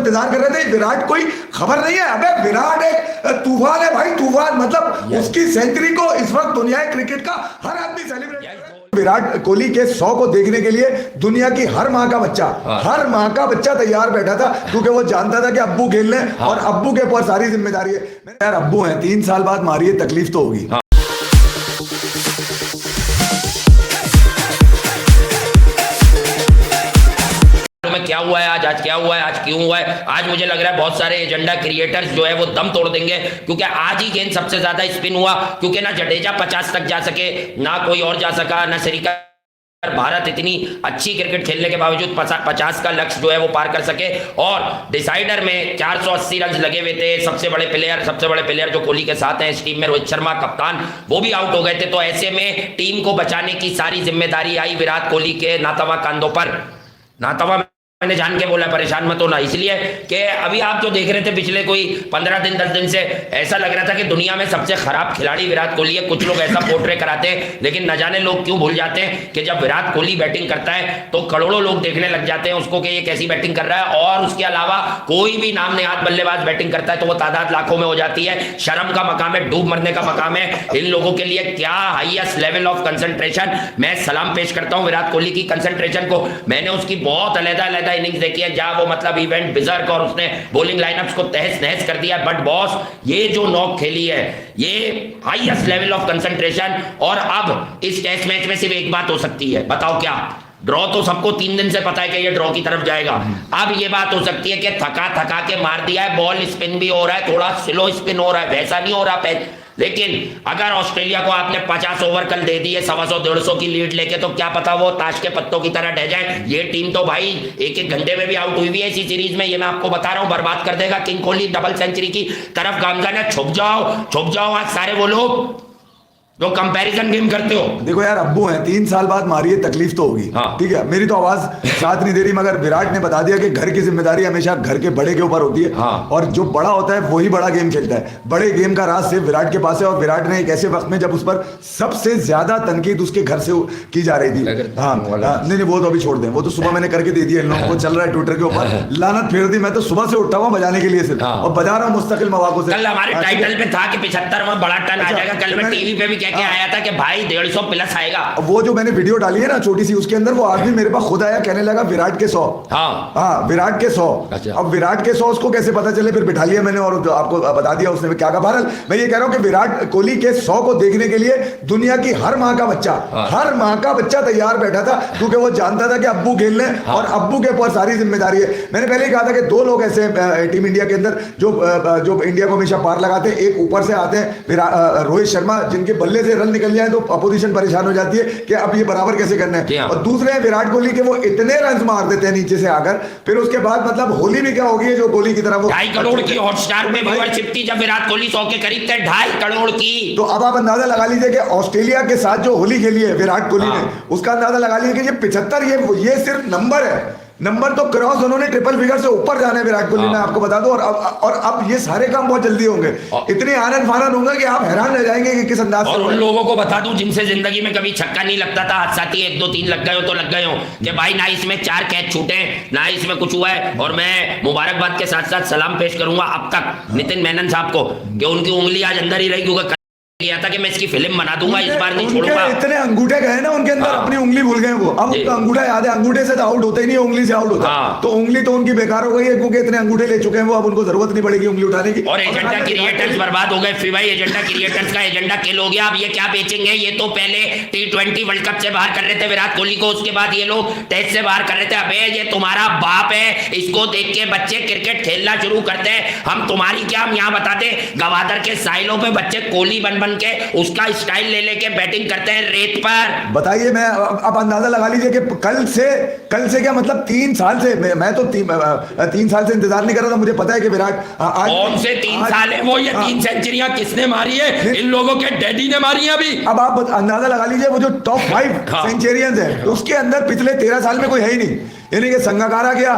इंतजार कर रहे थे। विराट कोई खबर नहीं है, अबे विराट एक तूफान है भाई, तूफान। मतलब उसकी सेंचुरी को इस वक्त दुनिया क्रिकेट का हर आदमी सेलिब्रेट कर रहा है। विराट कोहली के 100 को देखने के लिए दुनिया की हर माँ का बच्चा तैयार बैठा था, क्योंकि वो जानता था कि अब्बू खेलने और अब्बू के ऊपर सारी जिम्मेदारी है। यार अब्बू हैं, 3 साल बाद मारिए, तकलीफ तो होगी। क्या हुआ है आज क्या हुआ है, आज क्यों हुआ है? आज मुझे लग रहा है बहुत सारे एजेंडा क्रिएटर्स जो है वो दम तोड़ देंगे, क्योंकि आज ही गेंद सबसे ज्यादा स्पिन हुआ, क्योंकि ना जडेजा 50 तक जा सके, ना कोई और जा सका, ना श्रीका। भारत इतनी अच्छी क्रिकेट खेलने के बावजूद 50 का लक्ष्य जो है वो पार कर सके, और डिसाइडर में 480 रन लगे हुए थे। सबसे बड़े प्लेयर जो कोहली के साथ हैं इस टीम में, रोहित शर्मा कप्तान, वो भी आउट हो गए थे। तो ऐसे में टीम को बचाने की सारी जिम्मेदारी आई विराट कोहली के नातवा कंधों पर। नातवा मैंने जान के बोला, परेशान मत होना, इसलिए कि अभी आप जो देख रहे थे पिछले कोई 15 दिन 10 दिन से, ऐसा लग रहा था कि दुनिया में सबसे खराब खिलाड़ी विराट कोहली है। कुछ लोग ऐसा पोर्ट्रे कराते हैं, लेकिन न जाने लोग क्यों भूल जाते हैं कि जब विराट कोहली बैटिंग करता है तो करोड़ों लोग देखने लग जाते हैं उसको कि ये कैसी बैटिंग कर रहा है, और उसके अलावा कोई भी नाम नेहाद बल्लेबाज बैटिंग करता है तो वो तादाद लाखों में हो जाती है। शर्म का मकाम है, डूब मरने का मकाम है इन लोगों के लिए। क्या हाईएस्ट लेवल ऑफ कंसंट्रेशन, मैं सलाम पेश करता हूं विराट कोहली की कंसंट्रेशन को। मैंने उसकी बहुत अलग-अलग इनिंग्स देखी है जहां वो मतलब इवेंट बिजर्क, और उसने बॉलिंग लाइनअप्स को तहस नहस कर दिया। बट बॉस, ये जो नॉक खेली है ये हाईएस्ट लेवल ऑफ कंसंट्रेशन। और अब इस टेस्ट मैच में सिर्फ एक बात हो सकती है, बताओ क्या? ड्रॉ तो सबको 3 दिन से पता है कि ये ड्रॉ की तरफ जाएगा। अब ये बात हो सकती है कि थका के मार दिया है, बॉल स्पिन भी हो रहा है, थोड़ा स्लो स्पिन हो रहा है, वैसा नहीं हो रहा। लेकिन अगर ऑस्ट्रेलिया को आपने 50 ओवर कल दे दिए 125-150 की लीड लेके, तो क्या पता वो ताश के पत्तों की तरह ढह जाए। ये टीम तो भाई एक घंटे में भी आउट हुई है इसी सीरीज में, ये मैं आपको बता रहा हूं। बर्बाद कर देगा किंग कोहली, डबल सेंचुरी की तरफ गामजान है। छुप जाओ आज सारे वो लोग जो कंपैरिजन गेम करते हो। देखो यार अब्बू हैं, 3 साल बाद मारिए, तकलीफ तो होगी। ठीक है, मेरी तो आवाज साथ नहीं दे रही, मगर विराट ने बता दिया कि घर की जिम्मेदारी हमेशा घर के बड़े के ऊपर होती है। और जो बड़ा होता है वही बड़ा गेम खेलता है। बड़े गेम का राज सिर्फ विराट के पास है, और विराट ने एक ऐसे वक्त में जब उस पर सबसे ज्यादा तनकीद उसके घर से की जा रही थी। नहीं वो तो अभी छोड़ दें, वो तो सुबह मैंने करके दे दिया इन लोगों को, चल रहा है ट्विटर के ऊपर, लानत फेर दी। मैं तो सुबह से उठा हुआ बजाने के लिए सिर्फ, और बजा रहा हूँ मुस्तकिल मवाकों से। कल हमारे टाइटल पे था कि 75वां बड़ा टन आ जाएगा। कल मैं टीवी पे भी कह के आया था कि भाई 150 प्लस आएगा। वो जो मैंने वीडियो डाली है ना छोटी सी, उसके अंदर वो आदमी मेरे पास खुद आया, कहने लगा विराट के 100। विराट के 100। अब विराट के 100 उसको कैसे पता चले, फिर बिठा लिया मैंने और आपको बता दिया उसने क्या कहा। बहरहाल मैं ये कह रहा हूं कि विराट कोहली के 100 को देखने के लिए दुनिया की हर माँ का बच्चा तैयार बैठा था, क्योंकि वो जानता था कि अब्बू खेलने और अब्बू के ऊपर सारी जिम्मेदारी है। मैंने पहले ही कहा था कि 2 लोग ऐसे टीम इंडिया के अंदर जो इंडिया को हमेशा पार लगाते हैं। एक ऊपर से आते हैं रोहित शर्मा, जिनके बल्ले से रन निकल जाए तो अपोजिशन परेशाान हो जाती है कि अब ये बराबर कैसे करना है। और दूसरे हैं विराट कोहली के, वो इतने रन मार देते हैं नीचे से आकर, फिर उसके बाद मतलब होली भी क्या होगी जो कोहली की तरह वो 2.5 करोड़ की हॉटस्टार पे व्यूअरशिप थी जब विराट कोहली 100 के करीब थे, 2.5 करोड़ की। तो अब आप अंदाजा लगा लीजिए कि ऑस्ट्रेलिया के साथ जो होली खेली है विराट कोहली ने, उसका अंदाजा लगा लीजिए कि ये 75 ये सिर्फ नंबर है। नंबर तो क्रॉस उन्होंने ट्रिपल फिगर से ऊपर जाना है विराट कोहली, मैं आपको बता दूं। और अब ये सारे काम बहुत जल्दी होंगे, इतने आनंद फानंद होंगे कि आप हैरान रह जाएंगे कि किस अंदाज से। और उन लोगों को बता दूं जिनसे जिंदगी में कभी छक्का नहीं लगता था, हादसाती 1 2 3 लग गए हो तो लग गए हो, कि भाई ना इसमें 4 कैच छूटे, ना इसमें कुछ हुआ है। और मैं मुबारकबाद के साथ साथ सलाम पेश करूंगा अब तक नितिन मेनन साहब को, कि उनकी उंगली आज अंदर ही रही, क्योंकि किया था कि मैं इसकी फिल्म बना दूंगा, इस बार नहीं छोड़ूंगा। इतने अंगूठे गए ना उनके अंदर, अपनी उंगली भूल गए वो। अब उनका अंगूठा याद है, अंगूठे से तो आउट होता ही नहीं, उंगली से आउट होता। तो उंगली तो उनकी बेकार हो गई है, क्योंकि इतने अंगूठे ले चुके हैं वो, अब उनको जरूरत नहीं पड़ेगी उंगली उठाने की। और एजेंडा क्रिएटर्स बर्बाद हो गए। फिर भाई एजेंडा क्रिएटर्स का एजेंडा किल हो गया। अब ये क्या बेचेंगे? ये तो पहले T20 वर्ल्ड कप से बाहर कर रहे थे विराट कोहली को, उसके बाद ये लोग टेस्ट से बाहर कर रहे थे। अबे ये तुम्हारा बाप है, इसको देख के बच्चे क्रिकेट खेलना शुरू करते हैं। हम तुम्हारी क्या, हम यहाँ बताते गवादर के साइलों पे बच्चे कोहली बन के उसका स्टाइल ले लेके बैटिंग करते हैं रेत पर। बताइए, मैं अब अंदाजा लगा लीजिए कि कल से क्या मतलब 3 साल से, मैं तो 3 साल से इंतजार नहीं कर रहा था। मुझे पता है कि विराट आज कौन से 3 साल है वो, ये 3 सेंचुरियां किसने मारी है? इन लोगों के डैडी ने मारी है अभी। अब आप अंदाजा लगा लीजिए वो जो टॉप 5 सेंचुरियंस है, उसके अंदर पिछले 13 साल में कोई है ही नहीं। यानी कि संगकारा गया,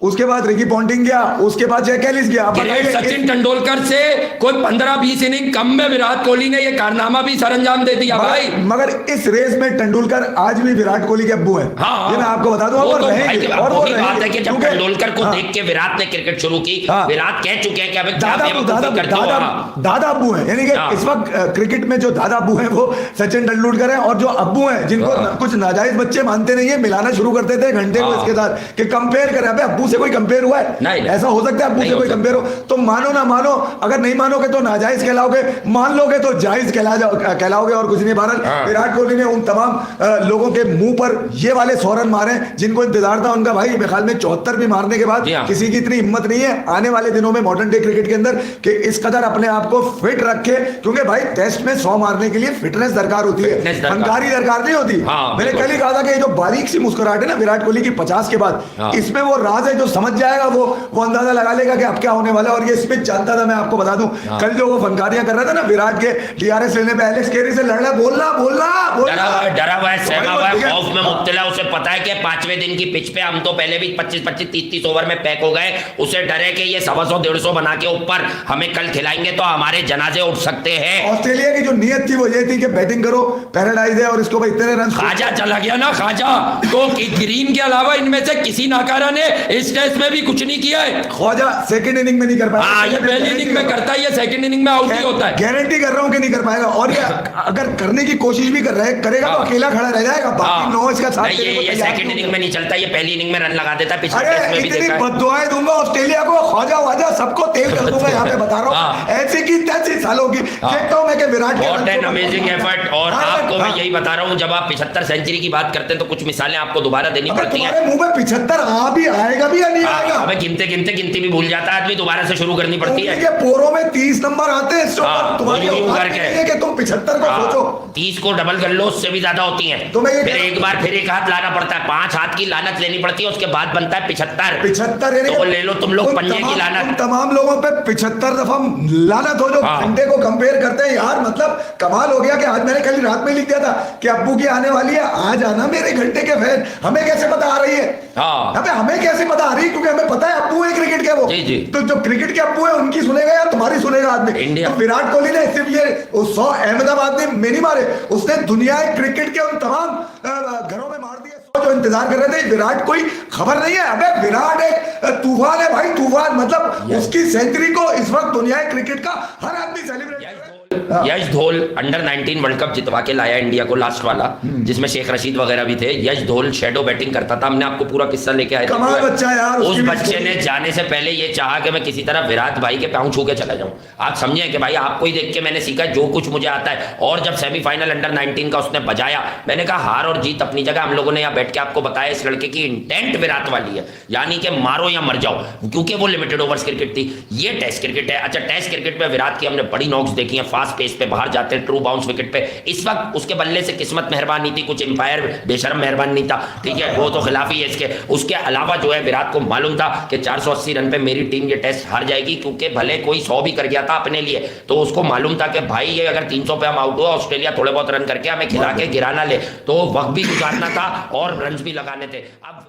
उसके बाद रिकी पॉन्टिंग गया, उसके बाद जैक एलिस गया। सचिन तेंदुलकर से कोई 15-20 इनिंग कम में विराट कोहली ने ये कारनामा भी सरंजाम दे दिया भाई। मगर इस रेस में तेंदुलकर आज भी विराट कोहली के अब्बू हैं। हाँ, ये मैं आपको बता दूं। और बात है कि जब तेंदुलकर को देख के विराट ने क्रिकेट शुरू की, विराट कह चुके हैं कि अब दादा अब्बू हैं, यानी कि इस वक्त क्रिकेट में जो दादा अब्बू हैं वो सचिन तेंदुलकर हैं, और जो अब्बू हैं जिनको कुछ नाजायज बच्चे मानते नहीं है, मिलाना शुरू करते थे घंटे को इसके साथ कि कंपेयर करें। अबे अब्बू से कोई कंपेयर हुआ है? नहीं, ऐसा हो सकता है अब्बू से कोई कंपेयर हो? तो मानो ना मानो, अगर नहीं मानोगे तो नाजायज कहलाओगे, मान लोगे तो जायज कहलाओगे, और कुछ नहीं। बहरहाल विराट कोहली ने उन तमाम लोगों के मुंह पर ये वाले 100 रन मारे जिनको इंतजार था उनका। भाई मेरे ख्याल में 74 भी मारने के बाद किसी की इतनी हिम्मत नहीं है आने वाले दिनों में मॉडर्न डे क्रिकेट के अंदर कि इस कदर अपने आप को फिट रखे, क्योंकि भाई टेस्ट में 100 मारने के लिए फिटनेस दरकार होती है, फनकारी दरकार नहीं होती। मैंने कल ही कहा था कि जो बारीक सी मुस्कुराहट है ना विराट कोहली की 50 के बाद, इसमें वो राज है। जो समझ जाएगा वो अंदाजा लगा लेगा कि अब क्या होने वाला है। और ये स्पिच जानता था, मैं आपको बता दूं। कल जो वो फनकारियां कर रहा था ना विराट के डीआरएस लेने पे, एलेक्स केरी से लड़ रहा, बोलना डरा हुआ है, सहमा हुआ है, खौफ में मुब्तला। उसे पता है कि 5वें दिन की पिच पे हम तो पहले भी 25-25, 30-30 ओवर में पैक हो गए। उसे डर है कि ये 125-150 बना के ऊपर हमें कल खिलाएंगे तो हमारे जनाजे उठ सकते हैं। ऑस्ट्रेलिया की जो नीयत थी वो ये थी कि बैटिंग करो, पैराडाइज है, और इसको भाई इतने रन। खाजा चला गया ना, खाजा तो ग्रीन के अलावा इनमें से किसी नाकारा ने इस टेस्ट में भी कुछ नहीं किया है। ख्वाजा सेकंड इनिंग में नहीं कर पाया। ये पहली इनिंग में करता है, ये सेकंड इनिंग में आउट ही होता है। गारंटी कर रहा हूं कि नहीं कर पाएगा। और ये अगर करने की कोशिश भी करेगा तो अकेला खड़ा रह जाएगा, बाकी 9 इसका साथ देने को ये सेकंड इनिंग में नहीं चलता, ये पहली इनिंग में रन लगा देता है। पिछले टेस्ट में भी देखा है। बद्दुआएं दूंगा ऑस्ट्रेलिया को, ख्वाजा वाजा सबको तेल कर दूंगा। यहाँ पे बता रहा हूँ ऐसी की तैसी सालों की देखता हूँ मैं कि Virat what an amazing effort. और आपको मैं यही बता रहा हूँ, जब आप 75 सेंचुरी की बात करते हैं तो कुछ मिसालें आपको दोबारा देनी पड़ती है। मुंह में 75 आ भी आएगा भी या नहीं आएगा? हमें गिनती भी भूल जाता है आदमी, दोबारा से शुरू करनी पड़ती है। पोरों में 30 नंबर आते हैं, तुम्हारे तुम 75 को सोचो, 30 को डबल कर लो, उससे भी ज्यादा होती है। फिर एक बार फिर एक हाथ लाना पड़ता है, 5 हाथ की लानत लेनी पड़ती है, उसके बाद बनता है 75। तो ले लो तुम लोग पंजे की लानत। तमाम लोगों पे 75 दफा लानत हो जो घंटे को कंपेयर करते हैं। यार मतलब कमाल हो गया कि आज मैंने कल रात में लिख दिया था कि अब्बू की आने वाली है, आज आना मेरे घंटे के फैन। हमें कैसे पता आ रही है? हमें कैसे पता आ रही है? क्योंकि हमें पता है अब्बू है क्रिकेट के वो। तो जो क्रिकेट के अब्बू है उनकी सुनेगा या तुम्हारी सुनेगा आदमी? तो विराट कोहली ने सिर्फ ये 100 अहमदाबाद में नहीं मारे, उसने दुनिया क्रिकेट के उन तमाम घरों में मार दिए। जो इंतजार कर रहे थे विराट कोई खबर नहीं है। अबे विराट एक तूफान है भाई, तूफान। मतलब उसकी सेंचुरी को इस वक्त दुनिया क्रिकेट का हर आदमी सेलिब्रेट कर रहा है। यश धोल अंडर 19 वर्ल्ड कप जितवा के लाया इंडिया को, लास्ट वाला जिसमें शेख रशीद वगैरह भी थे। यश धोल शेडो बैटिंग करता था, हमने आपको पूरा किस्सा लेके आए थे। बच्चा यार, उस बच्चे ने जाने से पहले ये चाहा कि मैं किसी तरह विराट भाई के पांव छू के चला जाऊं। आप समझे कि भाई आपको ही देख के मैंने सीखा जो कुछ मुझे आता है। और जब सेमीफाइनल अंडर 19 का उसने बजाया, मैंने कहा हार और जीत अपनी जगह। हम लोगों ने यहाँ बैठ के आपको बताया इस लड़के की इंटेंट विराट वाली है, यानी कि मारो या मर जाओ, क्योंकि वो लिमिटेड ओवर्स क्रिकेट थी, ये टेस्ट क्रिकेट है। अच्छा, टेस्ट क्रिकेट में विराट की हमने बड़ी नॉक्स देखी है, फास्ट पेस पे बाहर जाते हैं, ट्रू बाउंस विकेट पे। इस वक्त उसके बल्ले से किस्मत मेहरबान नहीं थी, कुछ एम्पायर बेशरम मेहरबान नहीं था, ठीक है, वो तो खिलाफ ही है इसके। उसके अलावा जो है विराट को मालूम था कि 480 रन पे मेरी टीम ये टेस्ट हार जाएगी, क्योंकि भले कोई 100 भी कर गया था अपने लिए, तो उसको मालूम था कि भाई ये अगर 300 पे हम आउट हुआ, ऑस्ट्रेलिया थोड़े बहुत रन करके हमें खिला के गिराना ले, तो वक्त भी गुजारना था और रन भी लगाने थे। अब